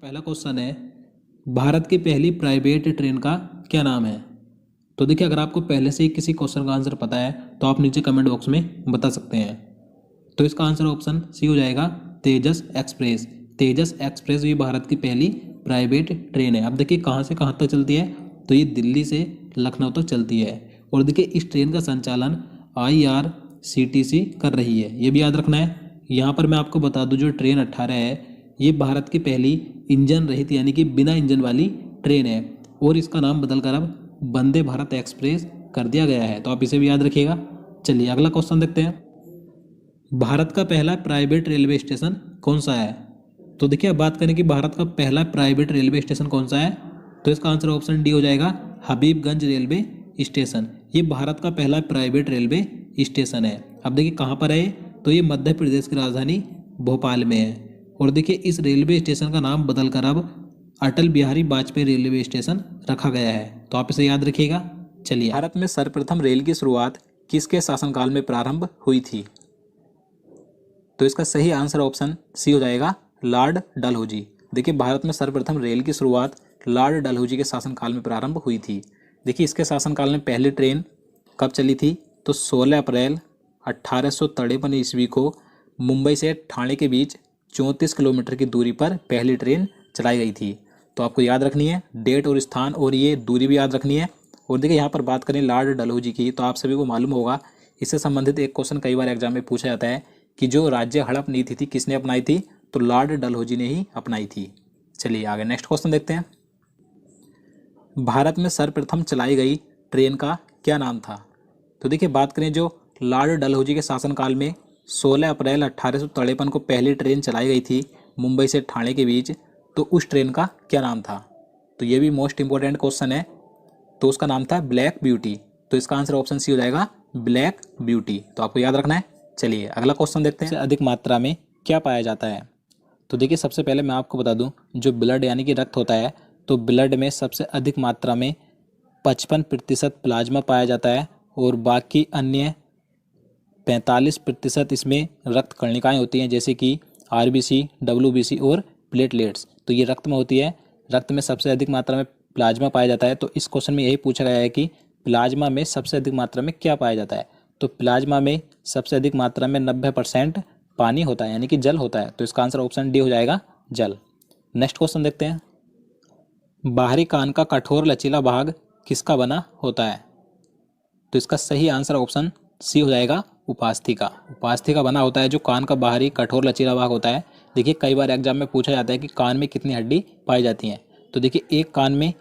पहला क्वेश्चन है, भारत की पहली प्राइवेट ट्रेन का क्या नाम है। तो देखिए, अगर आपको पहले से ही किसी क्वेश्चन का आंसर पता है तो आप नीचे कमेंट बॉक्स में बता सकते हैं। तो इसका आंसर ऑप्शन सी हो जाएगा, तेजस एक्सप्रेस। तेजस एक्सप्रेस ये भारत की पहली प्राइवेट ट्रेन है। अब देखिए कहाँ से कहाँ तक चलती है, तो ये दिल्ली से लखनऊ तक चलती है। और देखिए इस ट्रेन का संचालन IRCTC कर रही है, ये भी याद रखना है। यहाँ पर मैं आपको बता दूं, जो ट्रेन 18 है ये भारत की पहली इंजन रहित यानी कि बिना इंजन वाली ट्रेन है, और इसका नाम बदलकर अब वंदे भारत एक्सप्रेस कर दिया गया है। तो आप इसे भी याद रखिएगा। चलिए अगला क्वेश्चन देखते हैं, भारत का पहला प्राइवेट रेलवे स्टेशन कौन सा है। तो देखिए, अब बात करें कि भारत का पहला प्राइवेट रेलवे स्टेशन कौन सा है, तो इसका आंसर ऑप्शन डी हो जाएगा, हबीबगंज रेलवे स्टेशन। ये भारत का पहला प्राइवेट रेलवे स्टेशन है। अब देखिए कहाँ पर है ये, तो ये मध्य प्रदेश की राजधानी भोपाल में है। और देखिए इस रेलवे स्टेशन का नाम बदलकर अब अटल बिहारी वाजपेयी रेलवे स्टेशन रखा गया है। तो आप इसे याद रखिएगा। चलिए, भारत में सर्वप्रथम रेल की शुरुआत किसके शासनकाल में प्रारंभ हुई थी। तो इसका सही आंसर ऑप्शन सी हो जाएगा, लॉर्ड डलहौजी। देखिए भारत में सर्वप्रथम रेल की शुरुआत लॉर्ड डलहौजी के शासनकाल में प्रारंभ हुई थी। देखिए इसके शासनकाल में पहली ट्रेन कब चली थी, तो 16 अप्रैल 1853 ईस्वी को मुंबई से ठाणे के बीच 34 किलोमीटर की दूरी पर पहली ट्रेन चलाई गई थी। तो आपको याद रखनी है डेट और स्थान, और ये दूरी भी याद रखनी है। और देखिए यहाँ पर बात करें लॉर्ड डलहौजी की, तो आप सभी को मालूम होगा, इससे संबंधित एक क्वेश्चन कई बार एग्जाम में पूछा जाता है कि जो राज्य हड़प नीति थी किसने अपनाई थी, तो लॉर्ड डलहौजी ने ही अपनाई थी। चलिए आगे नेक्स्ट क्वेश्चन देखते हैं, भारत में सर्वप्रथम चलाई गई ट्रेन का क्या नाम था। तो देखिए बात करें जो लॉर्ड डलहौजी के शासनकाल में 16 अप्रैल 1853 को पहली ट्रेन चलाई गई थी मुंबई से ठाणे के बीच, तो उस ट्रेन का क्या नाम था। तो ये भी मोस्ट इंपॉर्टेंट क्वेश्चन है। तो उसका नाम था ब्लैक ब्यूटी। तो इसका आंसर ऑप्शन सी हो जाएगा, ब्लैक ब्यूटी। तो आपको याद रखना है। चलिए अगला क्वेश्चन देखते हैं, अधिक मात्रा में क्या पाया जाता है। तो देखिए सबसे पहले मैं आपको बता दूं, जो ब्लड यानी कि रक्त होता है, तो ब्लड में सबसे अधिक मात्रा में 55% प्लाज्मा पाया जाता है, और बाकी अन्य 45% इसमें रक्त कणिकाएं होती हैं, जैसे कि RBC, WBC और प्लेटलेट्स। तो ये रक्त में होती है। रक्त में सबसे अधिक मात्रा में प्लाज्मा पाया जाता है। तो इस क्वेश्चन में यही पूछा गया है कि प्लाज्मा में सबसे अधिक मात्रा में क्या पाया जाता है। तो प्लाज्मा में सबसे अधिक मात्रा में 90% पानी होता है, यानी कि जल होता है। तो इसका आंसर ऑप्शन डी हो जाएगा, जल। नेक्स्ट क्वेश्चन देखते हैं, बाहरी कान का कठोर लचीला भाग किसका बना होता है। तो इसका सही आंसर ऑप्शन सी हो जाएगा, उपास्थि का बना होता है जो कान का बाहरी कठोर लचीला भाग होता है। देखिए कई बार एग्जाम में पूछा जाता है कि कान में कितनी हड्डी पाई जाती हैं। तो देखिए एक कान में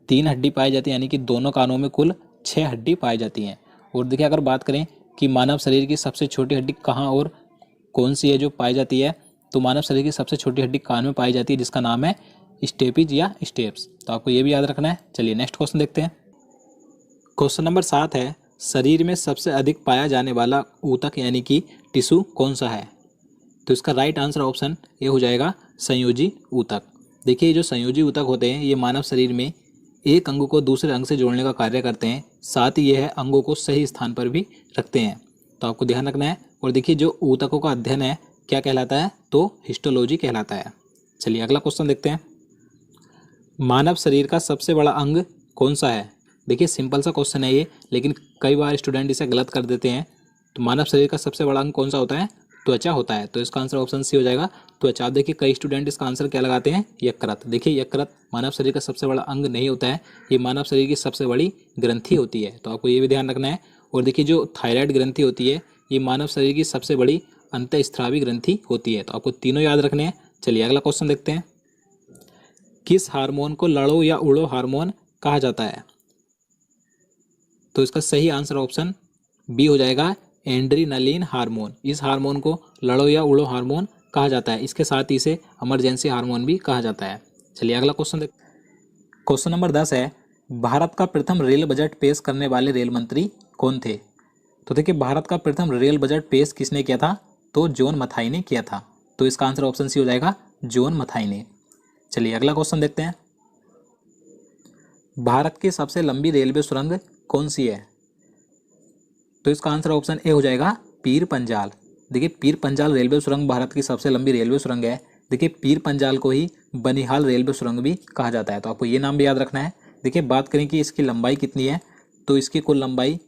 3 हड्डी पाई जाती है, यानी कि दोनों कानों में कुल 6 हड्डी पाई जाती हैं। और देखिए अगर बात करें कि मानव शरीर की सबसे छोटी हड्डी कहाँ और कौन सी है जो पाई जाती है, तो मानव शरीर की सबसे छोटी हड्डी कान में पाई जाती है, जिसका नाम है स्टेपिज या स्टेप्स। तो आपको ये भी याद रखना है। चलिए नेक्स्ट क्वेश्चन देखते हैं, क्वेश्चन नंबर 7 है, शरीर में सबसे अधिक पाया जाने वाला ऊतक यानी कि टिश्यू कौन सा है। तो इसका राइट आंसर ऑप्शन ये हो जाएगा, संयोजी ऊतक। देखिए जो संयोजी ऊतक होते हैं ये मानव शरीर में एक अंग को दूसरे अंग से जोड़ने का कार्य करते हैं, साथ ही यह अंगों को सही स्थान पर भी रखते हैं। तो आपको ध्यान रखना है। और देखिए जो ऊतकों का अध्ययन है क्या कहलाता है, तो हिस्टोलॉजी कहलाता है। चलिए अगला क्वेश्चन देखते हैं, मानव शरीर का सबसे बड़ा अंग कौन सा है। देखिए सिंपल सा क्वेश्चन है ये, लेकिन कई बार स्टूडेंट इसे गलत कर देते हैं। तो मानव शरीर का सबसे बड़ा अंग कौन सा होता है, त्वचा होता है। तो इसका आंसर ऑप्शन सी हो जाएगा, त्वचा। देखिए कई स्टूडेंट इसका आंसर क्या लगाते हैं, यकृत। देखिए यकृत मानव शरीर का सबसे बड़ा अंग नहीं होता है, ये मानव शरीर की सबसे बड़ी ग्रंथि होती है। तो आपको ये भी ध्यान रखना है। और देखिए जो थायराइड ग्रंथि होती है ये मानव शरीर की सबसे बड़ी अंतःस्रावी ग्रंथि होती है। तो आपको तीनों याद रखने हैं। चलिए अगला क्वेश्चन देखते हैं, किस हार्मोन को लड़ो या उड़ो हार्मोन कहा जाता है। तो इसका सही आंसर ऑप्शन बी हो जाएगा, एंड्रीनलिन हार्मोन। इस हार्मोन को लड़ो या उड़ो हार्मोन कहा जाता है। इसके साथ ही इसे इमरजेंसी हार्मोन भी कहा जाता है। चलिए अगला क्वेश्चन देख, क्वेश्चन नंबर 10 है, भारत का प्रथम रेल बजट पेश करने वाले रेल मंत्री कौन थे। तो देखिए भारत का प्रथम रेल बजट पेश किसने किया था, तो जॉन मथाई ने किया था। तो इसका आंसर ऑप्शन सी हो जाएगा, जॉन मथाई ने। चलिए अगला क्वेश्चन देखते हैं, भारत की सबसे लंबी रेलवे सुरंग कौन सी है। तो इसका आंसर ऑप्शन ए हो जाएगा, पीर पंजाल। देखिए पीर पंजाल रेलवे सुरंग भारत की सबसे लंबी रेलवे सुरंग है, देखिए पीर पंजाल को ही बनिहाल रेलवे सुरंग भी कहा जाता है, तो आपको ये नाम भी याद रखना है। देखिए बात करें कि इसकी लंबाई कितनी है, तो इसकी कुल लंबाई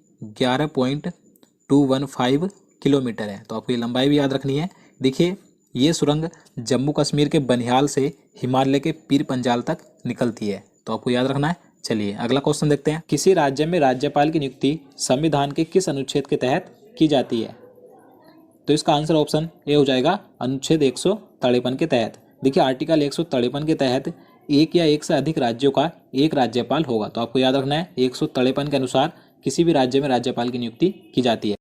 11.215 किलोमीटर है, तो आपको ये लंबाई भी याद रखनी है। देखिए ये सुरंग जम्मू कश्मीर के बनिहाल से हिमालय के पीर पंजाल तक निकलती है, तो आपको याद रखना है। चलिए अगला क्वेश्चन देखते हैं। किसी राज्य में राज्यपाल की नियुक्ति संविधान के किस अनुच्छेद के तहत की जाती है? तो इसका आंसर ऑप्शन ए हो जाएगा अनुच्छेद 153 के तहत। देखिए आर्टिकल 153 के तहत एक या एक से अधिक राज्यों का एक राज्यपाल होगा, तो आपको याद रखना है 153 के अनुसार किसी भी राज्य में राज्यपाल की नियुक्ति की जाती है।